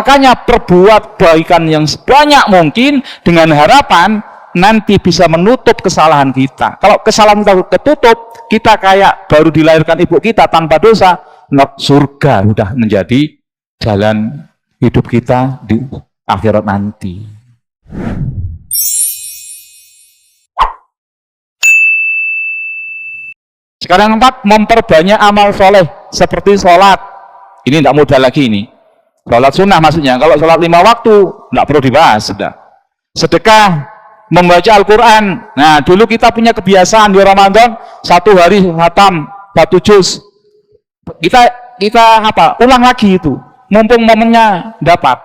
Makanya perbuat kebaikan yang sebanyak mungkin dengan harapan nanti bisa menutup kesalahan kita. Kalau kesalahan kita ketutup, kita kayak baru dilahirkan ibu kita tanpa dosa, surga sudah menjadi jalan hidup kita di akhirat nanti. Sekarang 4, memperbanyak amal soleh seperti sholat. Ini tidak mudah lagi ini. Sholat sunnah maksudnya. Kalau sholat 5 waktu tidak perlu dibahas sudah. Sedekah, membaca Al-Quran. Nah, dulu kita punya kebiasaan di Ramadan 1 hari khatam 1 juz. Kita apa? Ulang lagi itu. Mumpung momennya dapat.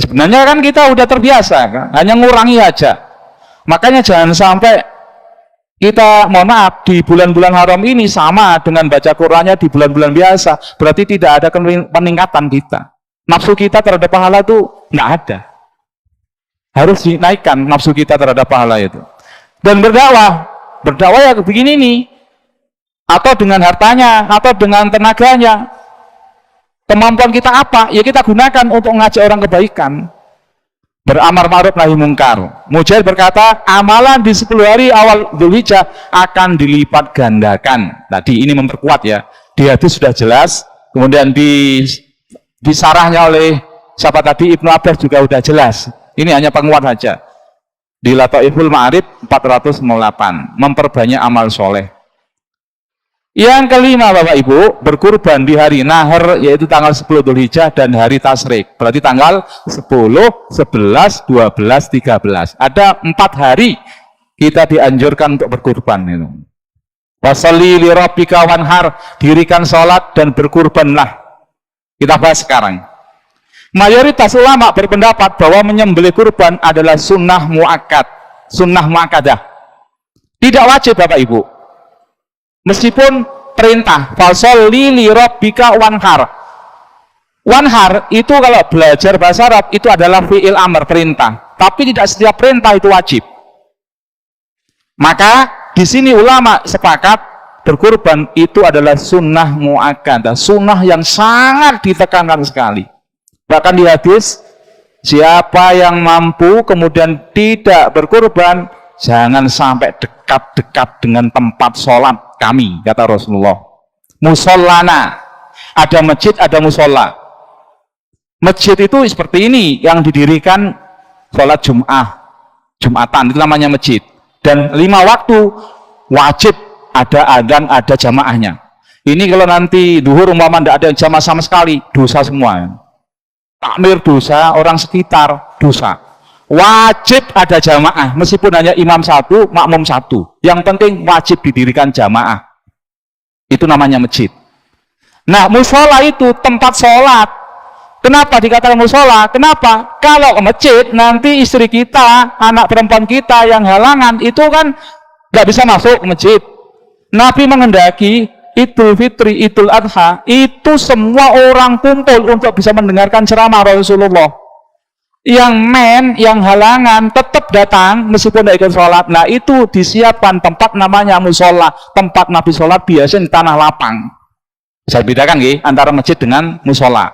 Sebenarnya kan kita udah terbiasa kan? Hanya ngurangi aja. Makanya jangan sampai kita, mohon maaf, di bulan-bulan haram ini sama dengan baca Qur'annya di bulan-bulan biasa. Berarti tidak ada peningkatan kita. Nafsu kita terhadap pahala itu nggak ada. Harus dinaikkan nafsu kita terhadap pahala itu. Dan berdakwah ya begini nih. Atau dengan hartanya, atau dengan tenaganya. Kemampuan kita apa? Ya kita gunakan untuk mengajak orang kebaikan. Beramar ma'ruf nahi mungkar. Mujahid berkata, amalan di 10 hari awal Dzulhijjah akan dilipat gandakan. Tadi ini memperkuat ya. Di hadis sudah jelas, kemudian disarahnya oleh siapa tadi, Ibnu Abbas juga sudah jelas. Ini hanya penguat saja. Di Lataiful Ma'arif 408, memperbanyak amal soleh. Yang kelima Bapak Ibu, berkurban di hari Nahar, yaitu tanggal 10 Dzulhijjah dan hari Tasyrik. Berarti tanggal 10, 11, 12, 13. Ada 4 hari kita dianjurkan untuk berkurban itu. Washolli li rabbika wanhar, dirikan sholat dan berkurbanlah. Kita bahas sekarang. Mayoritas ulama berpendapat bahwa menyembelih kurban adalah sunnah muakkad, sunnah muakkadah. Tidak wajib Bapak Ibu. Meskipun perintah, fasholli li rabbika wanhar. Wanhar itu kalau belajar bahasa Arab itu adalah fi'il amr, perintah. Tapi tidak setiap perintah itu wajib. Maka di sini ulama sepakat berkurban itu adalah sunnah muakkadah, sunnah yang sangat ditekankan sekali. Bahkan di hadis, siapa yang mampu kemudian tidak berkurban, jangan sampai dekat-dekat dengan tempat sholat kami, kata Rasulullah. Musallana, ada masjid, ada musola. Masjid itu seperti ini yang didirikan sholat Jumatan, itu namanya masjid. Dan 5 waktu wajib ada adzan, ada jamaahnya. Ini kalau nanti duhur umpama tidak ada jamaah sama sekali, dosa semua. Takmir dosa, orang sekitar dosa. Wajib ada jamaah, meskipun hanya imam 1, makmum 1. Yang penting wajib didirikan jamaah. Itu namanya masjid. Nah, musola itu tempat sholat. Kenapa dikatakan musola? Kenapa? Kalau ke masjid, nanti istri kita, anak perempuan kita yang halangan, itu kan nggak bisa masuk ke masjid. Nabi menghendaki Idul Fitri, Idul Adha, itu semua orang kumpul untuk bisa mendengarkan ceramah Rasulullah. Yang yang halangan tetap datang meskipun tidak ikut sholat. Nah itu disiapkan tempat namanya musola, tempat Nabi sholat biasanya di tanah lapang. Saya bedakan antara masjid dengan musola.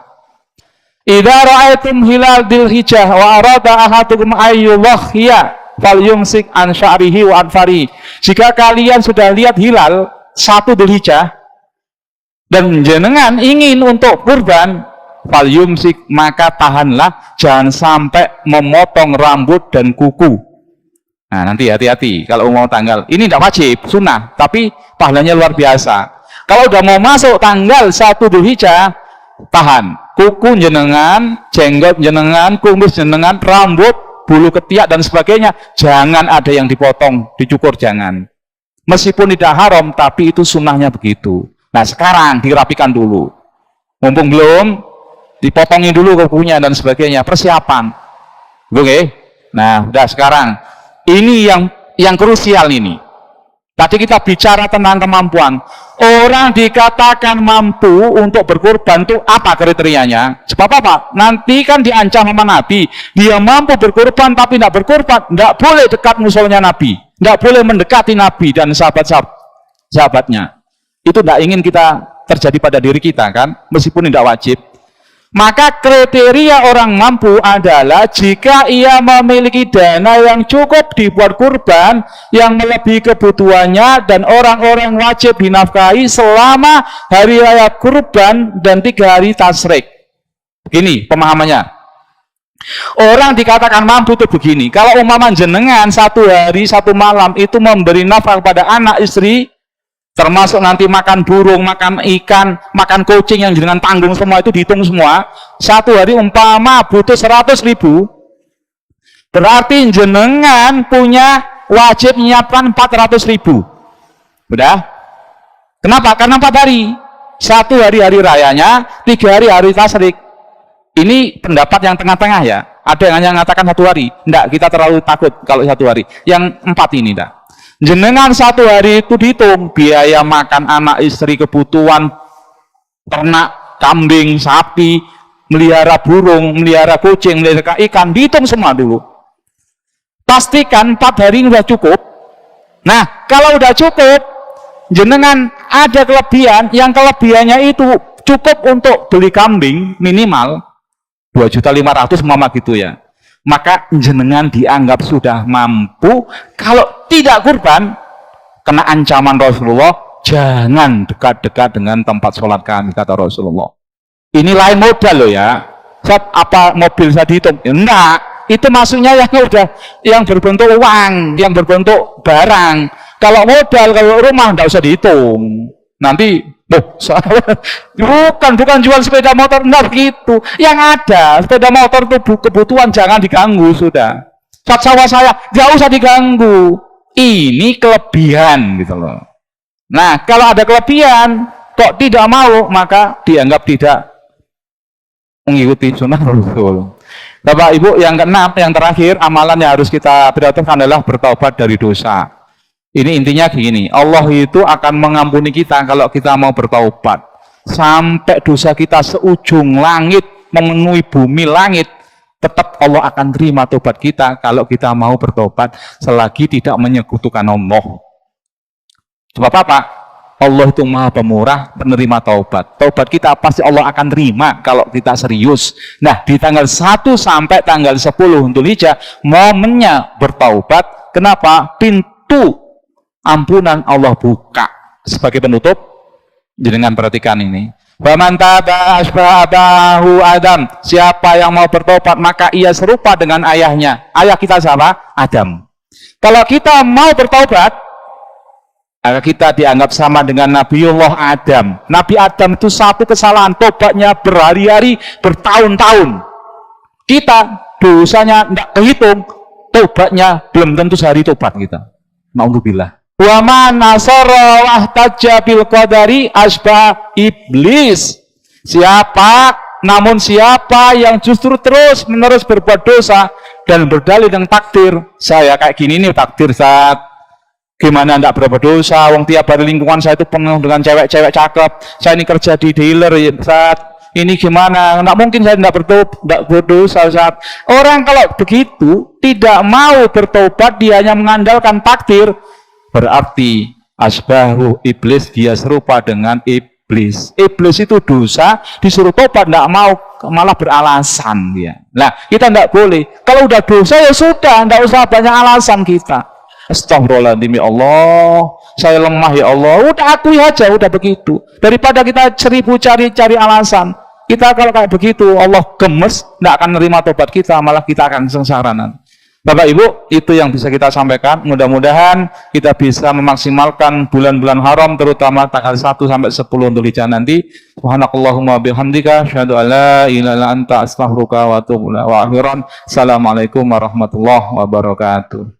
Idza ra'aitum hilal Dzulhijjah wa arada ahadukum ayyudhiya falyumsik an sya'rihi wa anfari. Jika kalian sudah lihat hilal 1 Dzulhijjah dan jenengan ingin untuk kurban, falyumsik, maka tahanlah, jangan sampai memotong rambut dan kuku. Nah nanti hati-hati kalau mau tanggal ini tidak wajib, sunnah, tapi pahalanya luar biasa. Kalau udah mau masuk tanggal 1 Dzulhijjah, tahan kuku jenengan, jenggot jenengan, kumis jenengan, rambut, bulu ketiak dan sebagainya, jangan ada yang dipotong, dicukur, jangan. Meskipun tidak haram, tapi itu sunnahnya begitu. Nah sekarang dirapikan dulu, mumpung belum, dipotongin dulu kukunya dan sebagainya, persiapan. Oke. Nah, udah sekarang ini yang krusial ini. Tadi kita bicara tentang kemampuan. Orang dikatakan mampu untuk berkurban itu apa kriterianya? Sebab apa? Nanti kan diancam sama Nabi. Dia mampu berkurban tapi tidak berkurban, tidak boleh dekat musolanya Nabi, tidak boleh mendekati Nabi dan sahabatnya. Itu tidak ingin kita terjadi pada diri kita kan, meskipun tidak wajib. Maka kriteria orang mampu adalah jika ia memiliki dana yang cukup dibuat kurban yang melebihi kebutuhannya dan orang-orang wajib dinafkahi selama hari raya kurban dan 3 hari tasyrik. Begini pemahamannya. Orang dikatakan mampu itu begini. Kalau umpama jenengan 1 hari 1 malam itu memberi nafkah kepada anak istri, termasuk nanti makan burung, makan ikan, makan kucing yang jenengan tanggung semua itu dihitung semua. 1 hari umpama butuh 100.000, berarti jenengan punya wajib menyiapkan 400.000. Udah? Kenapa? Karena 4 hari. 1 hari hari rayanya, 3 hari hari tasyrik. Ini pendapat yang tengah-tengah ya. Ada yang mengatakan 1 hari. Enggak, kita terlalu takut kalau 1 hari. Yang 4 ini enggak. Jenengan 1 hari itu dihitung biaya makan anak istri, kebutuhan ternak, kambing, sapi, melihara burung, melihara kucing, melihara ikan, dihitung semua dulu. Pastikan 4 hari ini sudah cukup. Nah, kalau udah cukup, jenengan ada kelebihan, yang kelebihannya itu cukup untuk beli kambing minimal 2.500.000 mama gitu ya. Maka jenengan dianggap sudah mampu. Kalau tidak kurban, kena ancaman Rasulullah, jangan dekat-dekat dengan tempat sholat kami, kata Rasulullah. Ini lain modal loh ya. Saat apa mobil saya dihitung? Enggak, itu maksudnya yang berbentuk uang, yang berbentuk barang. Kalau modal, kalau rumah enggak usah dihitung. Nanti bukan jual sepeda motor, enggak begitu. Yang ada sepeda motor itu kebutuhan, jangan diganggu sudah. Sawah saya enggak usah diganggu. Ini kelebihan gitu loh. Nah, kalau ada kelebihan kok tidak mau, maka dianggap tidak mengikuti sunnah Rasul. Bapak Ibu, yang keenam, yang terakhir, amalan yang harus kita perhatikan adalah bertaubat dari dosa. Ini intinya gini, Allah itu akan mengampuni kita kalau kita mau bertaubat. Sampai dosa kita seujung langit, memenuhi bumi langit, tetap Allah akan terima tobat kita kalau kita mau bertobat selagi tidak menyekutukan Allah. Sebab apa? Allah itu maha pemurah, penerima taubat. Taubat kita pasti Allah akan terima kalau kita serius. Nah, di tanggal 1 sampai tanggal 10 Dzulhijjah, momennya bertaubat. Kenapa? Pintu ampunan Allah buka. Sebagai penutup, jenengan perhatikan ini. Faman taba asbahahu Adam. Siapa yang mau bertobat maka ia serupa dengan ayahnya. Ayah kita siapa? Adam. Kalau kita mau bertobat, maka kita dianggap sama dengan Nabiullah Adam. Nabi Adam itu satu kesalahan, tobatnya berhari-hari, bertahun-tahun. Kita dosanya tidak kehitung, tobatnya belum tentu sehari tobat kita. Nauzubillah. Wa man nasara wahtajja bil qadari asbah iblis. Namun siapa yang justru terus-menerus berbuat dosa dan berdalih dengan takdir, saya kayak gini nih takdir saat gimana ndak berbuat dosa, wong tiap hari lingkungan saya itu penuh dengan cewek-cewek cakep, saya ini kerja di dealer saat ini gimana, nggak mungkin saya ndak berdosa saat. Orang kalau begitu tidak mau bertobat, dia hanya mengandalkan takdir, berarti asbahu iblis, dia serupa dengan iblis. Iblis itu dosa, disuruh tobat tidak mau, malah beralasan dia. Nah, kita tidak boleh. Kalau udah dosa ya sudah, tidak usah banyak alasan kita. Astagfirullahaladzim, ya Allah, saya lemah ya Allah. Udah akui aja, udah begitu. Daripada kita seribu cari alasan. Kita kalau kayak begitu, Allah gemes, tidak akan menerima tobat kita, malah kita akan sengsara nanti. Bapak Ibu, itu yang bisa kita sampaikan. Mudah-mudahan kita bisa memaksimalkan bulan-bulan haram, terutama tanggal 1 sampai 10 Dzulhijjah nanti. Subhanakallahumma bihamdika, asyhadu an la ilaha illa anta, astaghfiruka wa atubu ilaik. Wa akhiran, assalamualaikum warahmatullahi wabarakatuh.